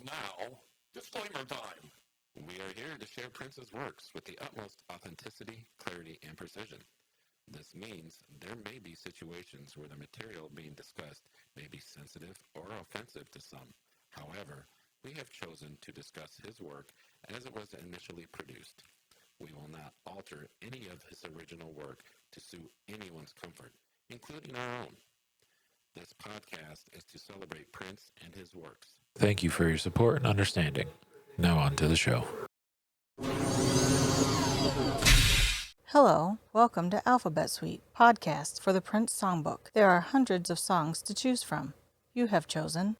now disclaimer time. We are here to share Prince's works with the utmost authenticity, clarity, and precision. This means there may be situations where the material being discussed may be sensitive or offensive to some. However, we have chosen to discuss his work as it was initially produced. We will not alter any of his original work to suit anyone's comfort, including our own. This podcast is to celebrate Prince and his works. Thank you for your support and understanding. Now on to the show. Hello, welcome to Alphabet Suite, podcast for the Prince Songbook. There are hundreds of songs to choose from. You have chosen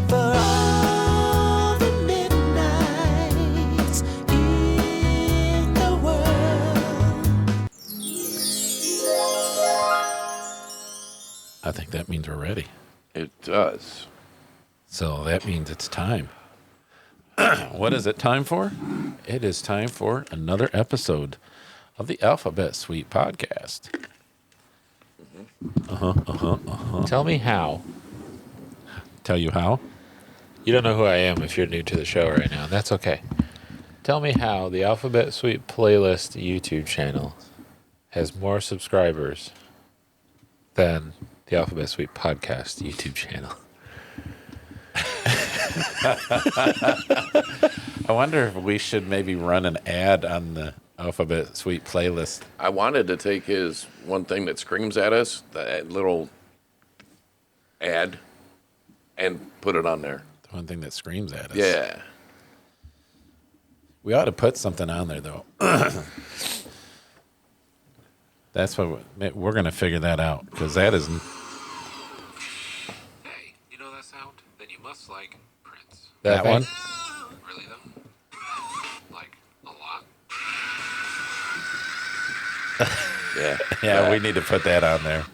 For all the midnights in the world. I think that means we're ready. It does. So that means it's time. What is it time for? It is time for another episode of the Alphabet Suite podcast. Tell me how. Tell you how? You don't know who I am if you're new to the show right now. That's okay. Tell me how the Alphabet Suite Playlist YouTube channel has more subscribers than the Alphabet Suite Podcast YouTube channel. I wonder if we should maybe run an ad on the Alphabet Suite playlist. I wanted to take his one thing that screams at us, that little ad, and put it on there. The one thing that screams at us. Yeah. We ought to put something on there, though. That's what we're going to figure that out, because that is... Hey, you know that sound? Then you must like Prince. That one? Really though? Like, a lot? Yeah. Yeah, we need to put that on there.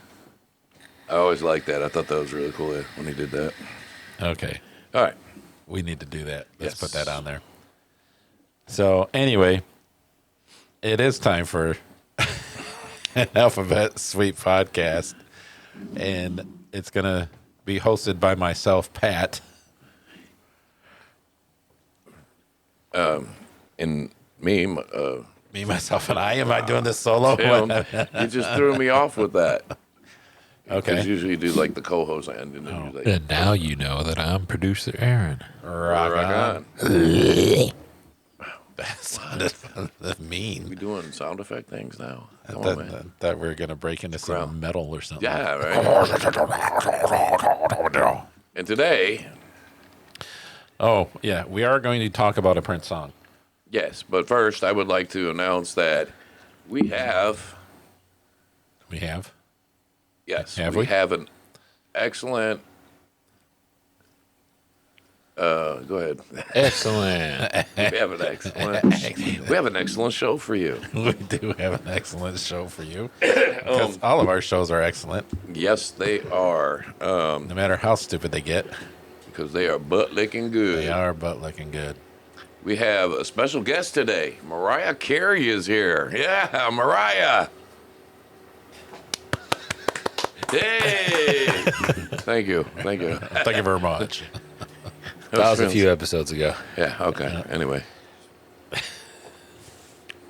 I always liked that. I thought that was really cool when he did that. Okay. All right. We need to do that. Let's Yes. put that on there. So, anyway, it is time for an Alphabet Suite podcast. And it's going to be hosted by myself, Pat. And me, Me, myself, and I. Am I doing this solo? Tim, you just threw me off with that. Okay. Because usually you do like the co-host end, and then you like, And now you know that I'm producer Aaron. Rock on. rock on. That sounded We mean. doing sound effect things now? I Come thought, on, man. that we were going to break into some Ground. metal or something. Yeah, right. And today, Oh, yeah. We are going to talk about a Prince song. yes, but first I would like to announce that we have, We have. yes, Have we we? have an excellent, go ahead. Excellent. We have an excellent, we have an excellent show for you. We do have an excellent show for you. Because all of our shows are excellent, Yes, they are, no matter how stupid they get. because they are butt licking good. They are butt looking good. We have a special guest today. Mariah Carey is here. Yeah, Mariah. Hey. Thank you. Thank you. Thank you very much. That was a few episodes ago. Yeah, okay. Anyway.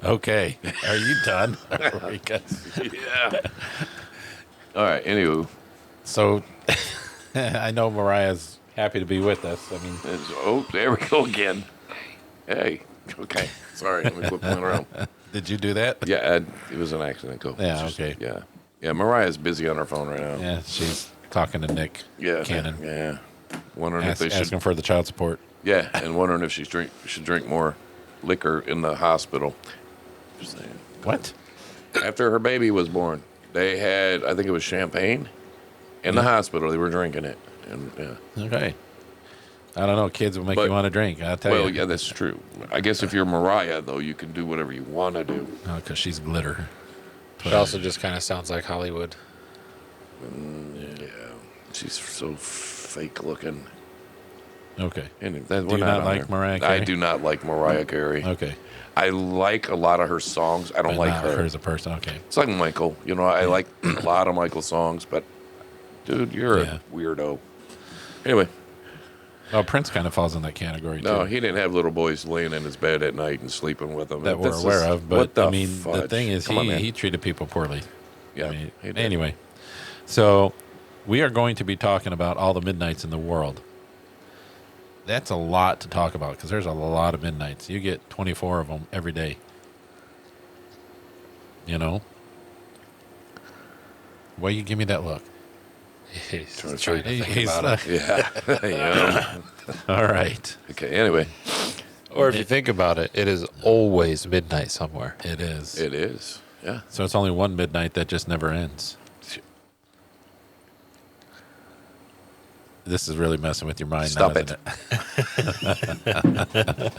Okay. Are you done? Yeah. All right, anywho. So, I know Mariah's happy to be with us. I mean, Oh, there we go again. Hey. Okay. Sorry. Let me quit playing around. did you do that? Yeah, it was an accident. Go. Yeah, It's okay. Yeah. Yeah, Mariah's busy on her phone right now. Yeah, she's talking to Nick Yeah. Cannon, Yeah. Wondering if they should. asking for the child support. Yeah, and wondering if she should drink more liquor in the hospital. Just saying. What? After her baby was born, they had, I think it was champagne in the hospital. They were drinking it. And yeah. Okay. I don't know. Kids will make But- you want to drink. I'll tell Well, you. yeah, that's true. I guess if you're Mariah, though, you can do whatever you want to do. Because she's glitter. It also just kind of sounds like Hollywood. Yeah, she's so fake looking. Okay. And Do you not like Mariah Carey? I do not like Mariah Carey. Okay. I like a lot of her songs. I don't But like not her. as a person. Okay. It's like Michael. You know, I like a lot of Michael's songs, but dude, you're Yeah. a weirdo. Anyway, Well, Prince kind of falls in that category, No, too. he didn't have little boys laying in his bed at night and sleeping with them. That we're This aware is- of. But, what the I mean, the fudge? thing is, Come on, man. he treated people poorly. Yeah, I mean, he did. anyway, so we are going to be talking about all the midnights in the world. That's a lot to talk about because there's a lot of midnights. You get 24 of them every day. You know? Why you give me that look? He's Trying to trying to think He's about it. Yeah. yeah. all right. Okay, anyway, Or if you think about it, it is always midnight somewhere. It is. it is. Yeah. So it's only one midnight that just never ends. This is really messing with your mind. Stop now, isn't it?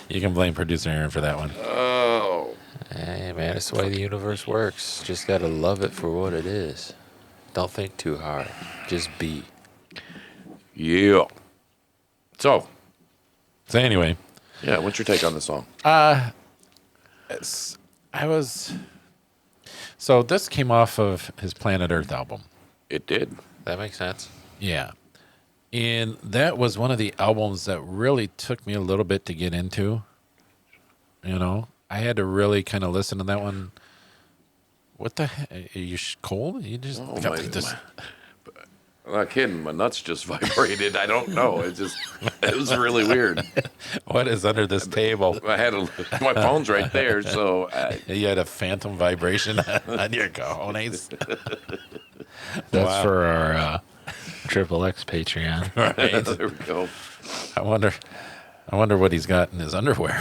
You can blame producer Aaron for that one. Oh. Hey, man, it's the way the universe works. Just got to love it for what it is. Don't think too hard. Just be. Yeah. So, So anyway, yeah, what's your take on the song? So this came off of his Planet Earth album. It did. That makes sense. Yeah. And that was one of the albums that really took me a little bit to get into. You know, I had to really kind of listen to that one. What the heck? Are you cold? You just Oh, got my- this. I'm not kidding. My nuts just vibrated. I don't know. It was really weird. What is under this table? I had my phone's right there, so You had a phantom vibration on your cojones. That's Wow. for our Triple X Patreon. Right. there we go. I wonder what he's got in his underwear.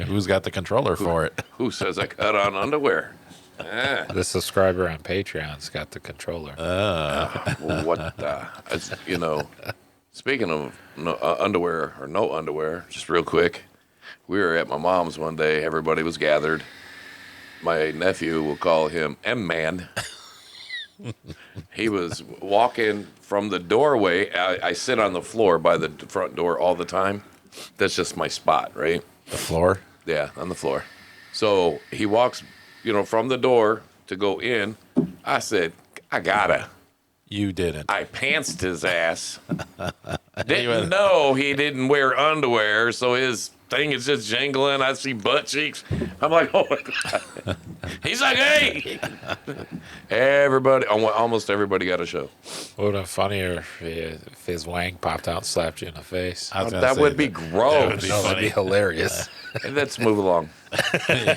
Who's got the controller for it? Who says I cut on underwear? Ah, The subscriber on Patreon's got the controller. what the? Speaking of underwear or no underwear, just real quick, we were at my mom's one day. Everybody was gathered. My nephew, we'll call him M-Man. He was walking from the doorway. I sit on the floor by the front door all the time. That's just my spot, right? The floor? Yeah, on the floor. So he walks, from the door to go in. I said, I gotta. You didn't. I pantsed his ass. was- Didn't know he didn't wear underwear, so his thing is just jingling. I see butt cheeks. I'm like, oh my God. He's like, hey. Almost everybody got a show. Would have been funnier if his wang popped out and slapped you in the face. I was gonna That say would be that. gross. be No, that'd be hilarious. Hey, let's move along.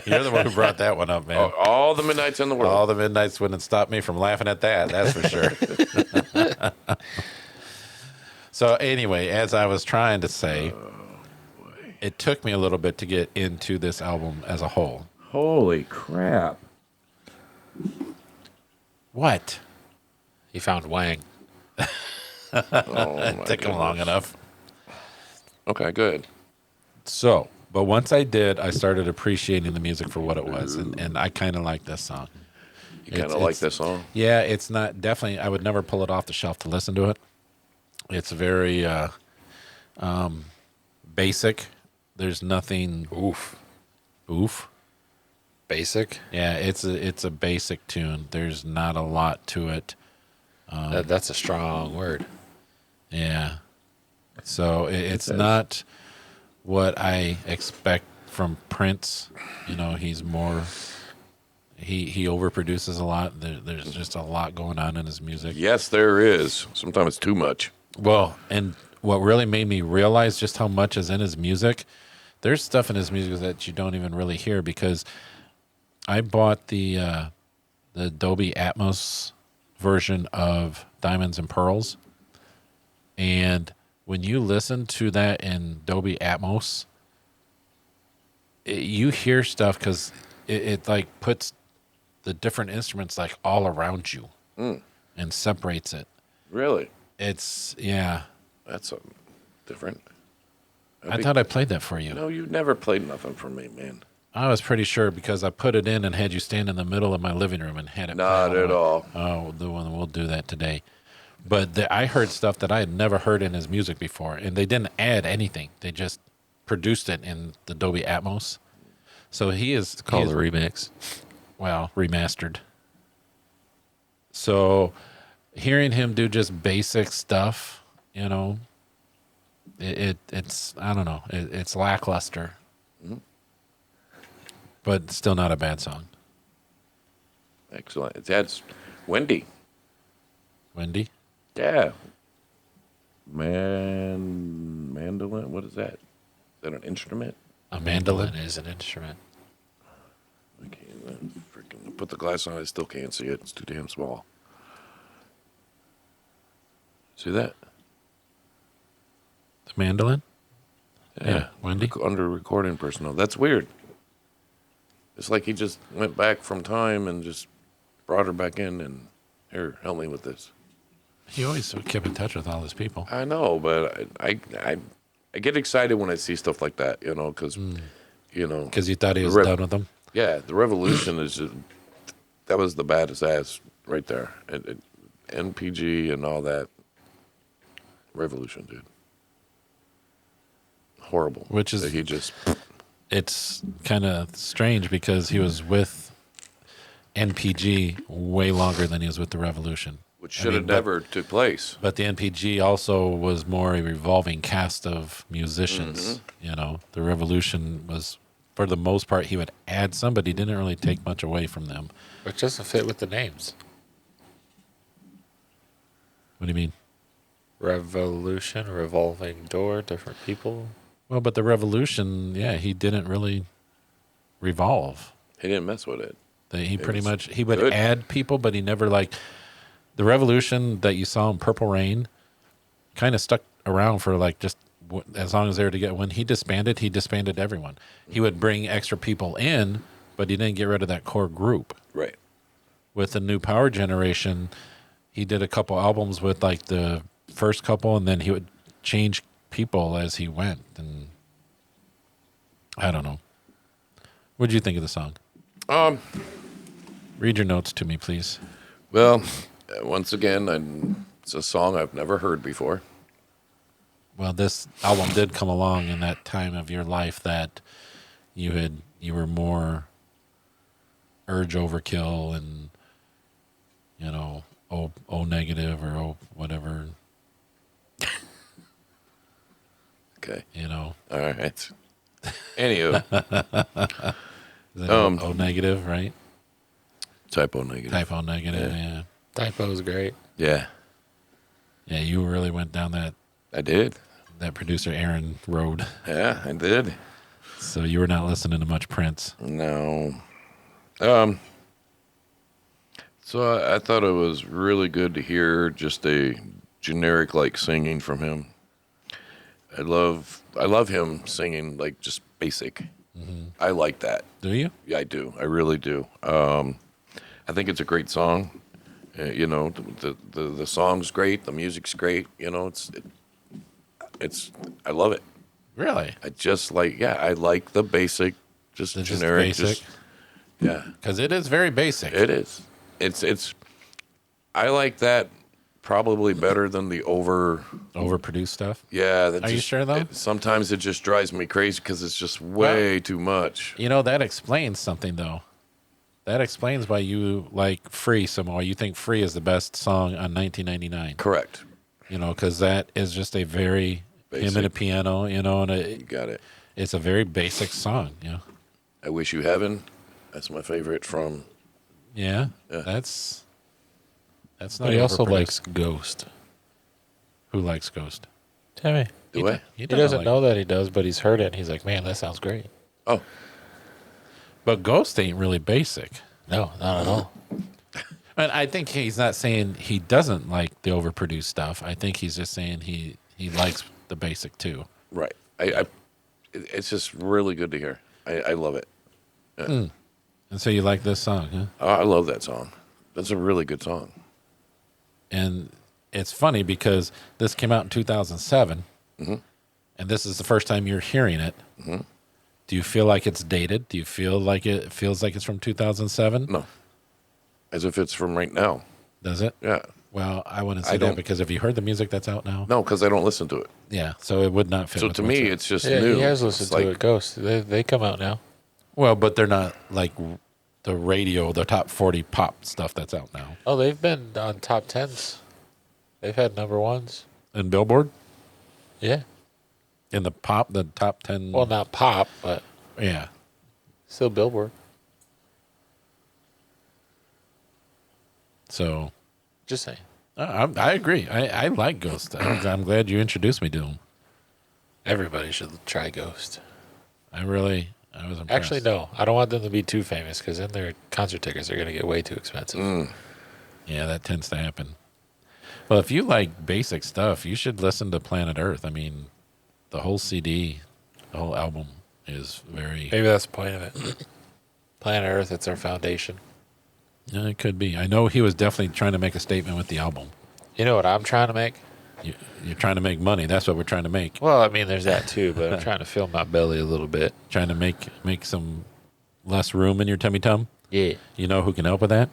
You're the one who brought that one up, man. All the midnights in the world. All the midnights wouldn't stop me from laughing at that. That's for sure. So anyway, as I was trying to say, it took me a little bit to get into this album as a whole. Holy crap. What? He found wang. Oh, my Took him long goodness. enough. Okay, good. So, but once I did, I started appreciating the music for what it was, and I kind of like this song. You kind It's- of like it's- this song? Yeah, it's not definitely. I would never pull it off the shelf to listen to it. It's very basic. There's nothing. Oof. Basic. Yeah, it's a basic tune. There's not a lot to it. That's a strong word. Yeah. So it's not what I expect from Prince. He's more. He overproduces a lot. There's just a lot going on in his music. Yes, there is. Sometimes it's too much. Well, and what really made me realize just how much is in his music, there's stuff in his music that you don't even really hear because I bought the Dolby Atmos version of Diamonds and Pearls. And when you listen to that in Dolby Atmos, you hear stuff because it like puts the different instruments like all around you and separates it. Really? It's, yeah. That's different. I thought I played that for you. No, you never played nothing for me, man. I was pretty sure because I put it in and had you stand in the middle of my living room and had it. Not play at all. Oh, we'll do that today. But I heard stuff that I had never heard in his music before, and they didn't add anything. They just produced it in the Dolby Atmos. So he is Called a remix. well, remastered. So hearing him do just basic stuff, It's I don't know. It's lackluster, but still not a bad song. Excellent. That's Wendy. Wendy, Yeah. Mandolin. What is that? Is that an instrument? a Mandolin mandolin. is an instrument. I can't freaking put the glass on. I still can't see it. It's too damn small. See that? The mandolin. Yeah, Wendy. Under recording personnel. That's weird. It's like he just went back from time and just brought her back in and here, help me with this. He always kept in touch with all his people. I know, but I get excited when I see stuff like that, you know, because you know, Because you thought he was The done with them. yeah, the revolution is just, that was the baddest ass right there, and NPG and all that. Revolution, dude. Horrible. Which is- that he just It's kind of strange because he was with NPG way longer than he was with the Revolution. which I should have mean, but- never took place. But the NPG also was more a revolving cast of musicians. You know, the Revolution was, for the most part, he would add some, but he didn't really take much away from them. Which doesn't fit with the names. What do you mean? Revolution, revolving door, different people. Well, but the Revolution, yeah, he didn't really revolve. He didn't mess with it. He It pretty was much, he would good. add people, but he never like, the Revolution that you saw in Purple Rain kind of stuck around for like just as long as they were together. When he disbanded everyone. He would bring extra people in, but he didn't get rid of that core group. Right. With the New Power Generation, he did a couple albums with like the first couple, and then he would change people as he went. And I don't know. What'd you think of the song? Read your notes to me, please. Well, once again, it's a song I've never heard before. Well, this album did come along in that time of your life that you were more urge overkill and, you know, O negative or O whatever, Okay. you know. All right. Anywho, Is it Um, O negative, right? typo negative. Typo negative, yeah. Typo's great. Yeah, Yeah, you really went down that I did. producer Aaron road. Yeah, I did. So you were not listening to much Prince. No. So I thought it was really good to hear just a generic like singing from him. I love him singing like just basic. I like that. Do you? Yeah, I do. I really do. I think it's a great song. You know, the song's great. The music's great. You know, it's I love it. Really? I just like, yeah, I like the basic, just Just generic. basic? Yeah, Because it is very basic. it is. It's. I like that probably better than the Overproduced stuff. Yeah. That Are you sure, though? Sometimes it just drives me crazy because it's just way too much. You know, that explains something, though. That explains why you like Free so much. You think Free is the best song on 1999. Correct. You know, because that is just a very him and a Basic. piano, you know, and You got it. it's a very basic song, you know. I Wish You Heaven. That's my favorite from. Yeah, Yeah. that's not. But he also overproduced. likes Ghost. Who likes Ghost? Timmy. Do I? He doesn't know that he does, but he's heard it and he's like, man, that sounds great. Oh, But Ghost ain't really basic. No, not at all. And I think he's not saying he doesn't like the overproduced stuff. I think he's just saying he likes the basic too. right. It's just really good to hear. I love it. And so you like this song, huh? I love that song. That's a really good song. And it's funny because this came out in 2007, and this is the first time you're hearing it. Do you feel like it's dated? Do you feel like it feels like it's from 2007? No. As if it's from right now. Does it? Yeah. Well, I wouldn't say I that don't- because have you heard the music that's out now? No, because I don't listen to it. Yeah, so it would not fit. So with to what's me, up. it's just Yeah, new. he has It's listened like, to it. Ghost. They come out now. well, but they're not like the radio, the top 40 pop stuff that's out now. Oh, they've been on top 10s. They've had number ones. And Billboard? Yeah. In the top 10. Well, not pop, but yeah. still Billboard. So Just saying. I agree. I like Ghost. I'm glad you introduced me to him. Everybody should try Ghost. I was impressed. Actually, no. I don't want them to be too famous because then their concert tickets are going to get way too expensive. Yeah, that tends to happen. Well, if you like basic stuff, you should listen to Planet Earth. I mean, the whole CD, the whole album is very... Maybe that's the point of it. Planet Earth, it's our foundation. Yeah, it could be. I know he was definitely trying to make a statement with the album. You know what I'm trying to make? You're trying to make money. That's what we're trying to make. Well, I mean, there's that too, but I'm trying to fill my belly a little bit. Trying to make some less room in your tummy tum. Yeah. You know who can help with that?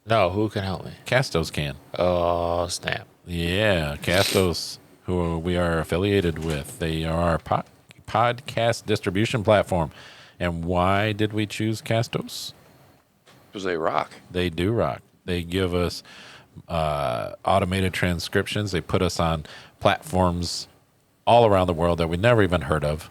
No, who can help me? Castos can. Oh, snap. Yeah, Castos, who we are affiliated with. They are our podcast distribution platform. And why did we choose Castos? Because they rock. They do rock. They give us automated transcriptions. They put us on platforms all around the world that we never even heard of.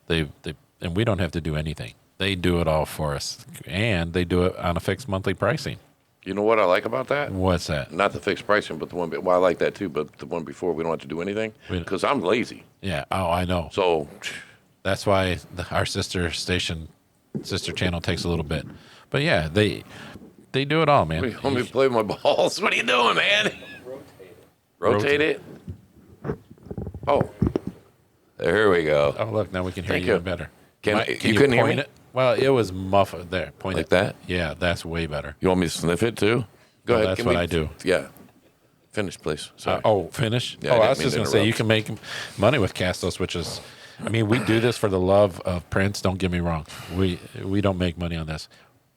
And we don't have to do anything. They do it all for us, and they do it on a fixed monthly pricing. You know what I like about that? What's that? Not the fixed pricing, but the one. Well, I like that too. But the one before, we don't have to do anything because I'm lazy. Yeah. Oh, I know. So That's why our sister channel takes a little bit. But yeah, they do it all, man. let me play with my balls. What are you doing, man? Rotate it. Oh, there we go. Oh, look, now we can hear Thank you you. better. Can you couldn't hear point me? it? Well, it was muffled there. Point Like it. that? Yeah, that's way better. You want me to sniff it too? Go Well, ahead. that's give what me- I do. Yeah. Finish, please. Sorry. Finish? Yeah, I I didn't was mean just to going to say, you interrupt. can make money with Castos, which is, I mean, we do this for the love of Prince. Don't get me wrong. We don't make money on this,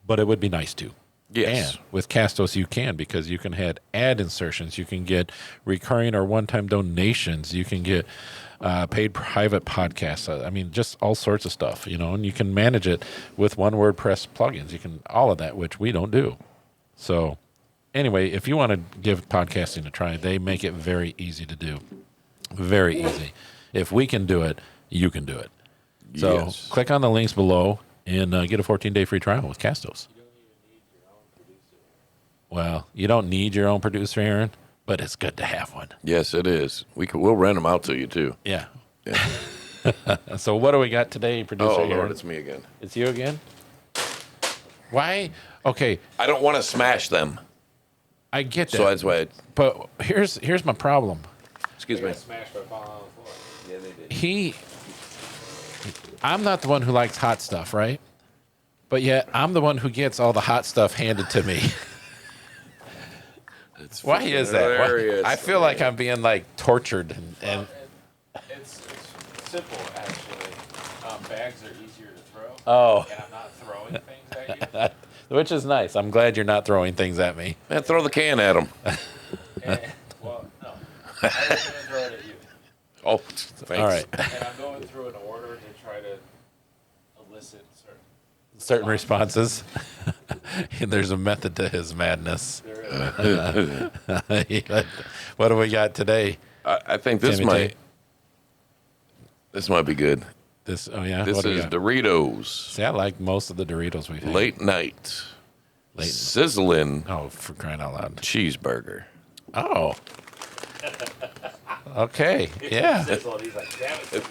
but it would be nice to. Yes. And with Castos, you can, because you can add insertions. You can get recurring or one-time donations. You can get paid private podcasts. I mean, just all sorts of stuff, and you can manage it with one WordPress plugins. You can, all of that, which we don't do. So anyway, if you want to give podcasting a try, they make it very easy to do. Very easy. If we can do it, you can do it. So Yes. click on the links below and get a 14-day free trial with Castos. Well, you don't need your own producer, Aaron, but it's good to have one. Yes, it is. We'll rent them out to you too. Yeah. Yeah. So what do we got today, producer Oh Aaron? Lord, it's me again. It's you again? Why? Okay, I don't want to smash them, I get that. so that's why. But here's my problem. Excuse me. I'm not the one who likes hot stuff, right? But yet I'm the one who gets all the hot stuff handed to me. Why is that? Why- hilarious, I feel like I'm being like tortured and It's simple, actually. Bags are easier to throw, oh, and I'm not throwing things at you. which is nice. I'm glad you're not throwing things at me. Man, throw the can at them. Well, no. I was going to throw it at you. Oh, thanks. All right. And I'm going through an order to try to elicit Certain responses. There's a method to his madness. What do we got today? I think this Timmy might be good. This yeah. This what do we is got? Doritos See, I like most of the Doritos we've had. late night Late- sizzling Oh, for crying out loud. cheeseburger. Oh. Okay. Yeah.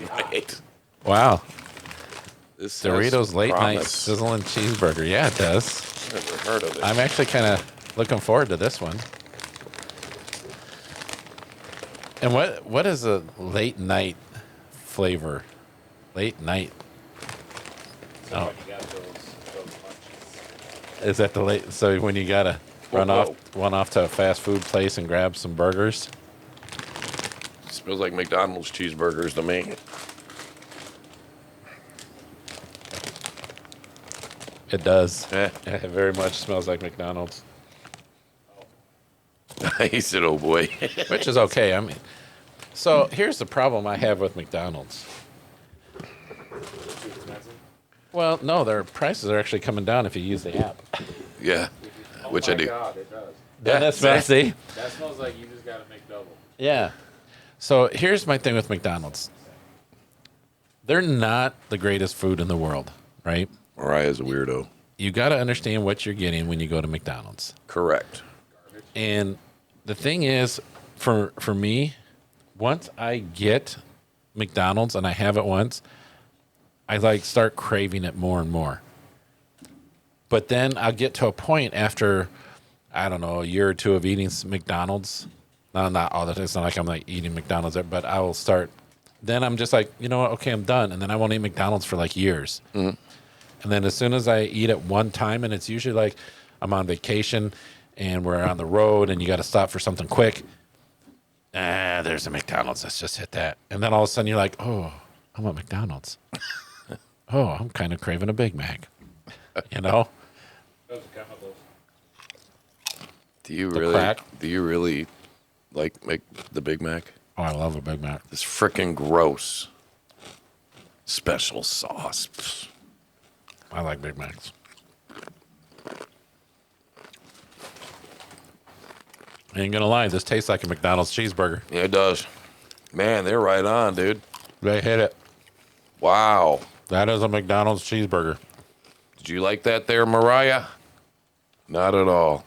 Right. Wow. This has Doritos late night promise. sizzling cheeseburger. Yeah, it does. Never heard of it. I'm actually kind of looking forward to this one. And what is a late night flavor? Late night. Oh, is that the late? So when you gotta run off to a fast food place and grab some burgers. Smells like McDonald's cheeseburgers to me. It does. Eh. It very much smells like McDonald's, He said, "Oh boy." which is okay. I mean, so here's the problem I have with McDonald's. Well, no, their prices are actually coming down if you use the app. Yeah, which I do. God, it does. Doesn't that smell? See? That smells like you just got to make double. Yeah. So here's my thing with McDonald's. they're not the greatest food in the world, right? Mariah's a weirdo. You got to understand what you're getting when you go to McDonald's. Correct. And the thing is, for me, once I get McDonald's and I have it once, I like start craving it more and more. But then I'll get to a point after, I don't know, a year or two of eating some McDonald's. No, not all the time. It's not like I'm like eating McDonald's, but I will start. Then I'm just like, you know what? Okay, I'm done. And then I won't eat McDonald's for like years. And then as soon as I eat it one time, and it's usually like I'm on vacation and we're on the road and you got to stop for something quick. There's a McDonald's. Let's just hit that. And then all of a sudden you're like, oh, I want McDonald's. Oh, I'm kind of craving a Big Mac. You know? Do you The really? crack. Do you really like make the Big Mac? Oh, I love a Big Mac. It's freaking gross. Special sauce. Pfft. I like Big Macs. I ain't gonna lie, this tastes like a McDonald's cheeseburger. Yeah, it does. Man, they're right on, dude. They hit it. Wow. That is a McDonald's cheeseburger. Did you like that there, Mariah? Not at all.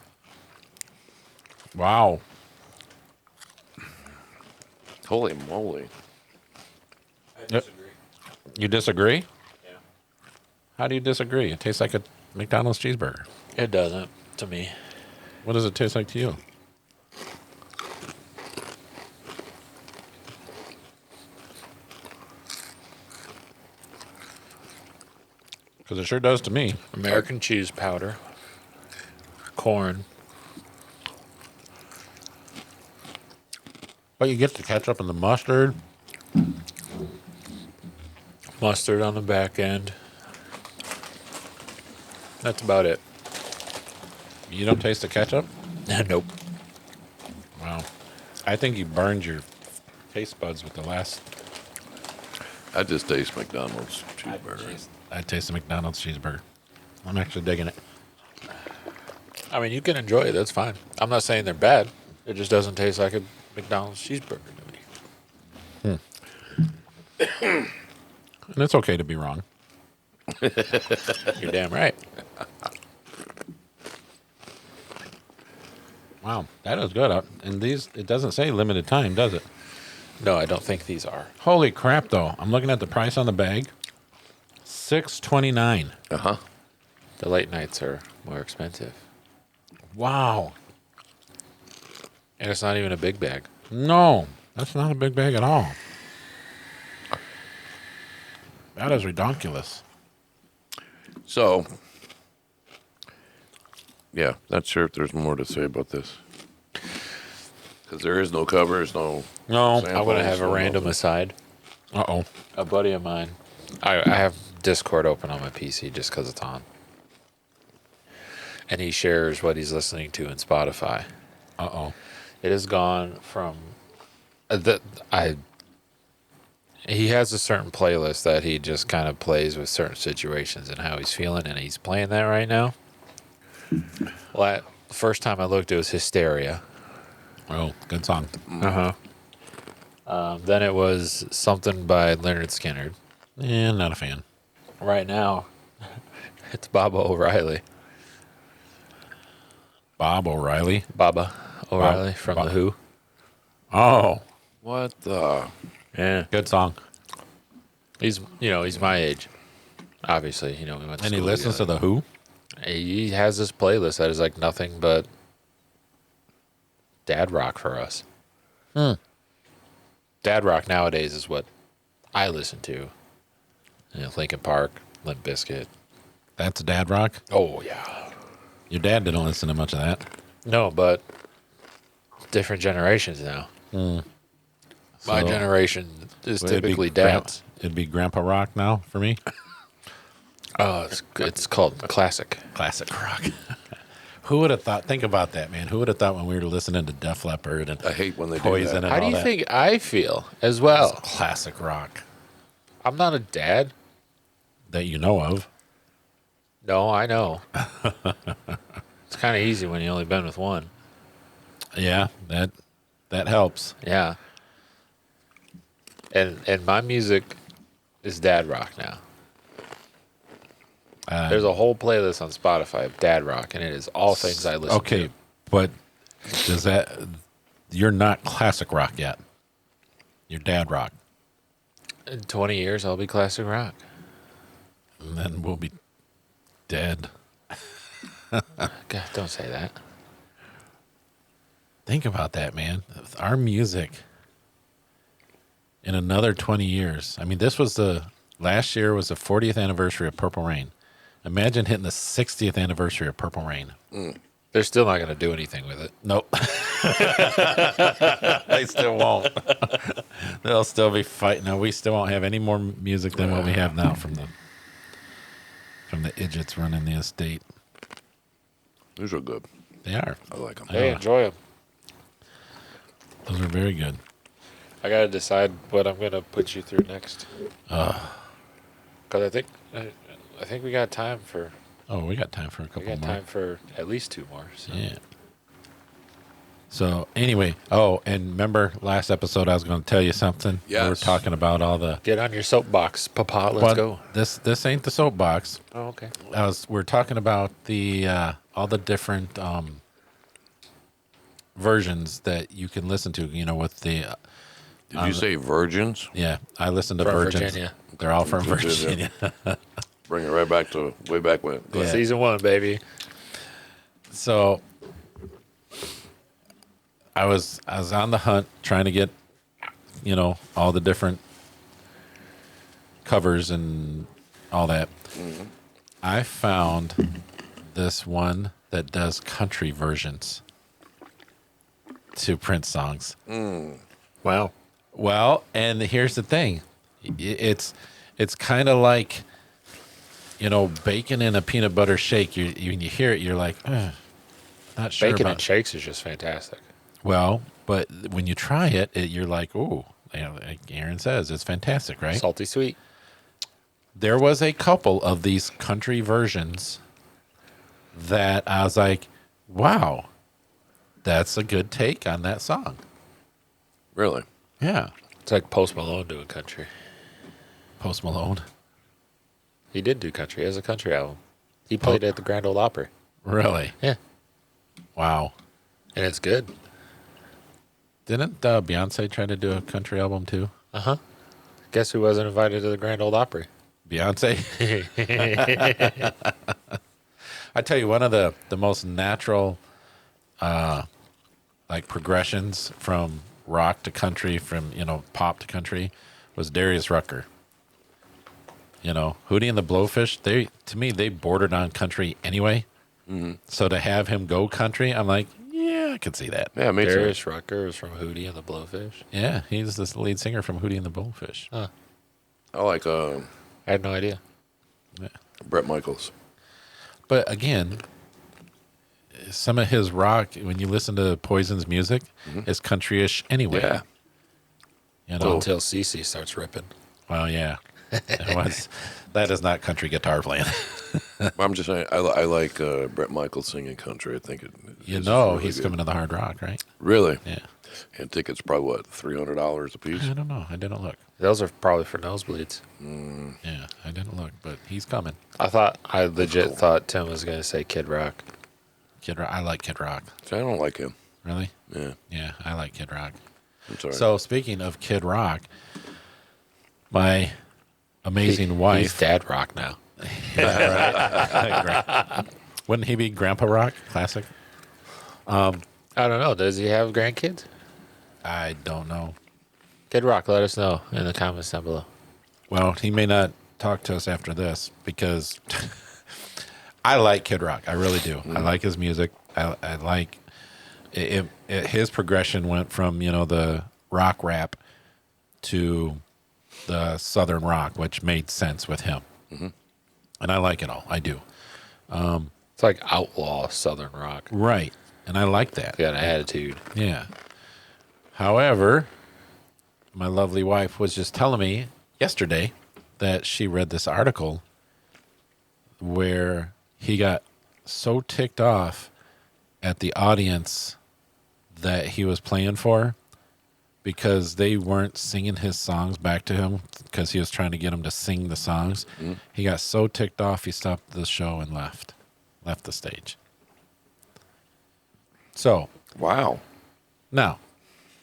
Wow. Holy moly. You disagree? Yeah. How do you disagree? It tastes like a McDonald's cheeseburger. It doesn't to me. What does it taste like to you? Because it sure does to me. American cheese powder, corn. But you get the ketchup and the mustard. Mustard on the back end. That's about it. You don't taste the ketchup? Nope. Wow. I think you burned your taste buds with the last. I just taste McDonald's cheeseburger. I taste the McDonald's cheeseburger. I'm actually digging it. I mean, you can enjoy it. That's fine. I'm not saying they're bad. It just doesn't taste like a McDonald's cheeseburger to me. And it's okay to be wrong. You're damn right. Wow, that is good. And these, it doesn't say limited time, does it? No, I don't think these are. Holy crap, though. I'm looking at the price on the bag. $6.29. Uh-huh. The late nights are more expensive. Wow. And it's not even a big bag. No, that's not a big bag at all. That is ridiculous. So, yeah, not sure if there's more to say about this. Because there is no covers, no... No. samples, I'm going to have a no random nothing. aside. Uh-oh. A buddy of mine, I have Discord open on my PC just because it's on. And he shares what he's listening to in Spotify. Uh-oh. It has gone from... He has a certain playlist that he just kind of plays with certain situations and how he's feeling, and he's playing that right now. Well, the first time I looked, it was Hysteria. Oh, good song. Then it was something by Leonard Skinner. Yeah, not a fan. Right now, it's Baba O'Reilly. Bob O'Reilly. Baba O'Reilly from Bob. The Who. Oh, What the... Yeah. good song. He's my age. Obviously, we went to And he school listens to together. The Who? He has this playlist that is like nothing but dad rock for us. Dad rock nowadays is what I listen to. Linkin Park, Limp Bizkit. That's dad rock? Oh, yeah. Your dad didn't listen to much of that. No, but different generations now. My So, generation is Well, it'd be typically Grandpa- dads. It'd be Grandpa Rock now for me. Oh, it's called classic. Classic rock. Who would have thought? Think about that, man. Who would have thought when we were listening to Def Leppard and I hate when they do Poison that. and How do all you that? think I feel as well? Classic rock I'm not a dad. that you know of. No, I know. It's kind of easy when you only been with one. Yeah, that helps. Yeah. And my music is dad rock now. There's a whole playlist on Spotify of dad rock, and it is all things I listen to. Okay, but does that... You're not classic rock yet. You're dad rock. In 20 years, I'll be classic rock. And then we'll be dead. God, don't say that. Think about that, man. Our music in another 20 years. I mean, last year was the 40th anniversary of Purple Rain. Imagine hitting the 60th anniversary of Purple Rain. They're still not going to do anything with it. Nope. They still won't. They'll still be fighting. No, we still won't have any more music than what we have now from the idiots running the estate. These are good. They are. I like them. Hey, enjoy them. Those are very good. I got to decide what I'm going to put you through next. Because I think we got time for... Oh, we got time for a couple We got more. time for at least 2 more. So. Yeah. So anyway, and remember last episode I was going to tell you something. Yes. We were talking about all the. Get on your soapbox, Papa. Let's But go. This ain't the soapbox. Oh, okay. We're talking about the all the different versions that you can listen to. You know, with the. Did you say virgins? Yeah, I listen to From virgins. Virginia. They're all from Virginia. Virginia. Bring it right back to way back when. Go ahead. Season 1, baby. So I was on the hunt trying to get, all the different covers and all that. Mm-hmm. I found this one that does country versions to Prince songs. Wow. Well, and here's the thing. It's kind of like, bacon in a peanut butter shake. When you hear it, you're like, not sure Bacon about and shakes is just fantastic. Well, but when you try it, you're like, ooh, like Aaron says, it's fantastic, right? Salty sweet. There was a couple of these country versions that I was like, wow, that's a good take on that song. Really? Yeah. It's like Post Malone doing country. Post Malone. He did do country. He has a country album. He played it at the Grand Ole Opry. Really? Yeah. Wow. And it's good. Didn't Beyonce try to do a country album too? Uh-huh. Guess who wasn't invited to the Grand Ole Opry? Beyonce? I tell you, one of the most natural progressions from rock to country, from pop to country, was Darius Rucker. Hootie and the Blowfish, to me they bordered on country anyway. Mm-hmm. So to have him go country, I'm like, yeah, I could see that. Yeah, me too. Darius Rucker is from Hootie and the Blowfish. Yeah, he's the lead singer from Hootie and the Blowfish. Huh. I like I had no idea. Bret Michaels. But again, some of his rock, when you listen to Poison's music, is country-ish anyway. Yeah. Until Cece starts ripping. Well, yeah. That is not country guitar playing. I'm just saying, I like Bret Michaels singing country. I think He's really good. coming to the Hard Rock, right? Really? Yeah. And tickets probably, what, $300 a piece? I don't know. I didn't look. Those are probably for nosebleeds. Yeah, I didn't look, but he's coming. I legit thought Tim was going to say Kid Rock. Kid Rock. I like Kid Rock. See, I don't like him. Really? Yeah. Yeah, I like Kid Rock. I'm sorry. So speaking of Kid Rock, my amazing wife. He's Dad Rock now. Wouldn't he be Grandpa Rock? Classic. I don't know. Does he have grandkids? I don't know. Kid Rock, let us know in the comments down below. Well, he may not talk to us after this because I like Kid Rock. I really do. I like his music. I like it. His progression went from, the rock rap to the Southern rock, which made sense with him. Mm-hmm. And I like it all. I do. It's like outlaw Southern rock. Right. And I like that. Got an attitude. Yeah. However, my lovely wife was just telling me yesterday that she read this article where he got so ticked off at the audience that he was playing for because they weren't singing his songs back to him because he was trying to get them to sing the songs. He got so ticked off, he stopped the show and left the stage. So Wow. now,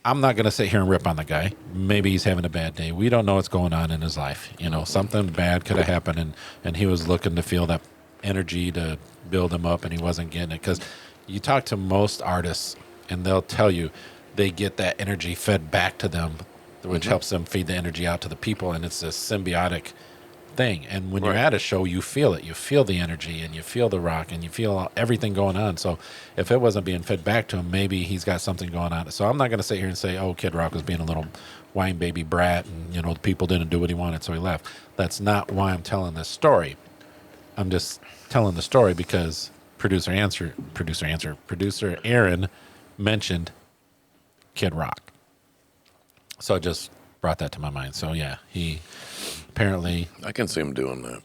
I'm not going to sit here and rip on the guy. Maybe he's having a bad day. We don't know what's going on in his life. You know, something bad could have happened, and he was looking to feel that energy to build him up, and he wasn't getting it. Because you talk to most artists, and they'll tell you they get that energy fed back to them, which helps them feed the energy out to the people, and it's a symbiotic thing. And when you're Right. at a show, you feel it. You feel the energy, and you feel the rock, and you feel everything going on. So if it wasn't being fed back to him, maybe he's got something going on. So I'm not going to sit here and say, oh, Kid Rock was being a little wine baby brat, and, you know, the people didn't do what he wanted, so he left. That's not why I'm telling this story. I'm just telling the story because producer Aaron mentioned Kid Rock. So it just brought that to my mind. So yeah, he apparently I can see him doing that.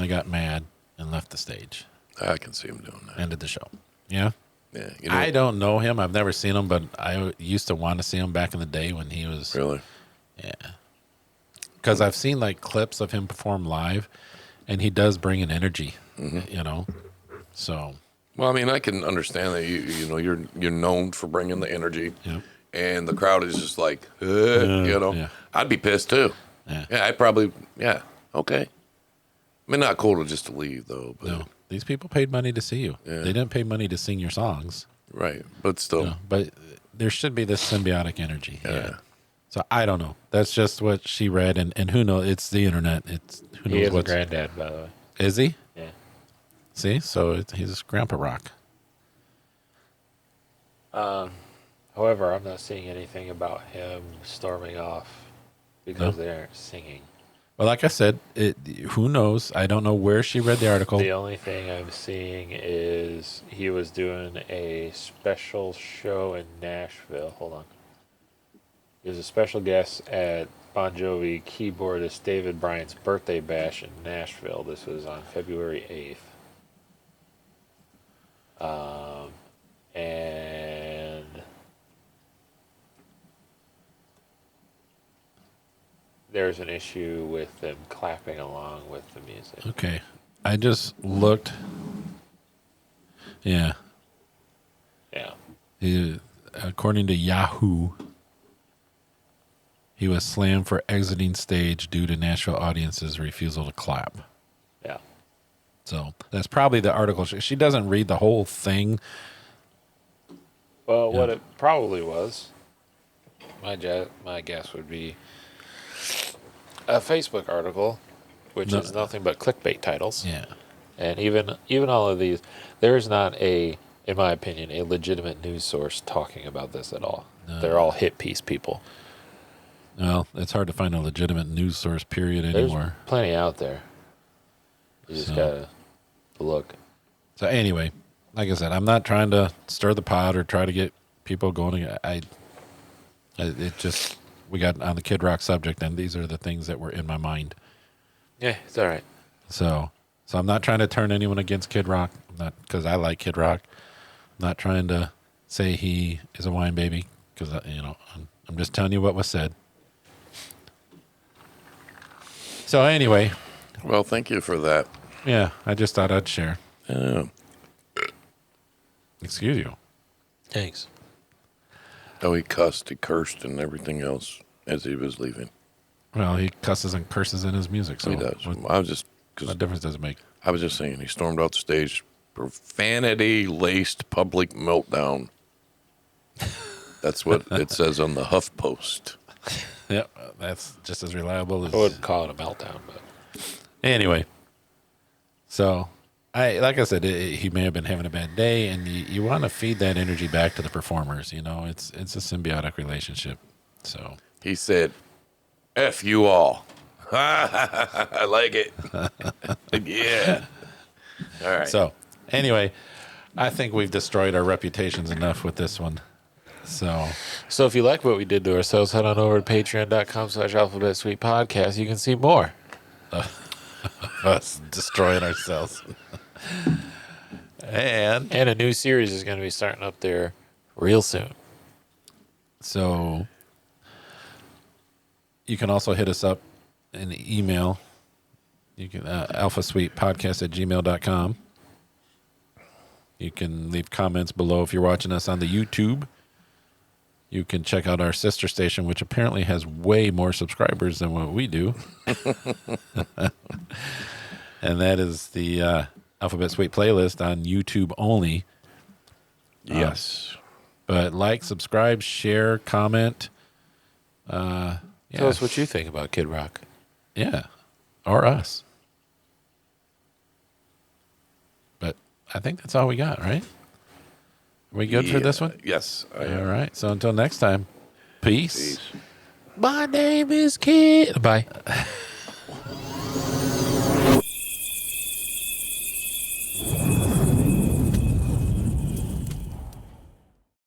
got mad and left the stage. I can see him doing that. Ended the show. Yeah. Yeah. I don't know him. I've never seen him, but I used to want to see him back in the day when he was Really? Yeah. Because I've seen like clips of him perform live, and he does bring an energy, you know. So Well, I mean, I can understand that you know you're known for bringing the energy, yeah. and the crowd is just like, you know, yeah. I'd be pissed too. Yeah. I'd probably, okay. I mean, not cool to just to leave though, but No, these people paid money to see you. Yeah. They didn't pay money to sing your songs. right, but still, No, but there should be this symbiotic energy. Yeah. So I don't know. That's just what she read, and who knows? It's the internet. It's who He knows is a what's. granddad, by the way. Is he? Yeah. See, so he's Grandpa Rock. However, I'm not seeing anything about him storming off because No? they aren't singing. Well, like I said, who knows? I don't know where she read the article. The only thing I'm seeing is he was doing a special show in Nashville. Hold on. He was a special guest at Bon Jovi keyboardist David Bryant's birthday bash in Nashville. This was on February 8th. And there's an issue with them clapping along with the music. Okay, I just looked. Yeah, Yeah. according to Yahoo, he was slammed for exiting stage due to Nashville audience's refusal to clap. Yeah. So that's probably the article. She doesn't read the whole thing. Well, what Yeah. it probably was, my guess would be a Facebook article, which No. is nothing but clickbait titles. Yeah. And even all of these, there's not in my opinion, a legitimate news source talking about this at all. They're all hit piece people. Well, it's hard to find a legitimate news source, period, There's anymore. plenty out there. You just So- gotta look. So anyway, like I said, I'm not trying to stir the pot or try to get people going. It just, we got on the Kid Rock subject, and these are the things that were in my mind. Yeah, it's all right. So I'm not trying to turn anyone against Kid Rock, not because I like Kid Rock. I'm not trying to say he is a wine baby because I'm just telling you what was said. So anyway, well, thank you for that. yeah, I just thought I'd share. Yeah. Excuse you. Thanks. Oh, he cursed, and everything else as he was leaving. Well, he cusses and curses in his music, so he does. What, I was just because what difference does it make? I was just saying he stormed off the stage, profanity-laced public meltdown. That's what it says on the HuffPost. Yep, that's just as reliable as. I wouldn't call it a meltdown, but Anyway, so like I said, he may have been having a bad day, and you want to feed that energy back to the performers. You know, it's a symbiotic relationship. So He said, "F you all." I like it. Yeah. All right. so anyway, I think we've destroyed our reputations enough with this one. So if you like what we did to ourselves, head on over to patreon.com/alphabet sweet podcast. You can see more. us destroying ourselves. And And a new series is going to be starting up there real soon. so you can also hit us up in the email. You can alphasweetpodcast@gmail.com. You can leave comments below if you're watching us on the YouTube. You can check out our sister station, which apparently has way more subscribers than what we do. And that is the Alphabet Suite playlist on YouTube only. Yes. But like, subscribe, share, comment. Tell us what you think about Kid Rock. Yeah. Or us. But I think that's all we got, right? Are we good for this one? Yes. I am. All right. So until next time, peace. Peace. My name is Kid. Bye.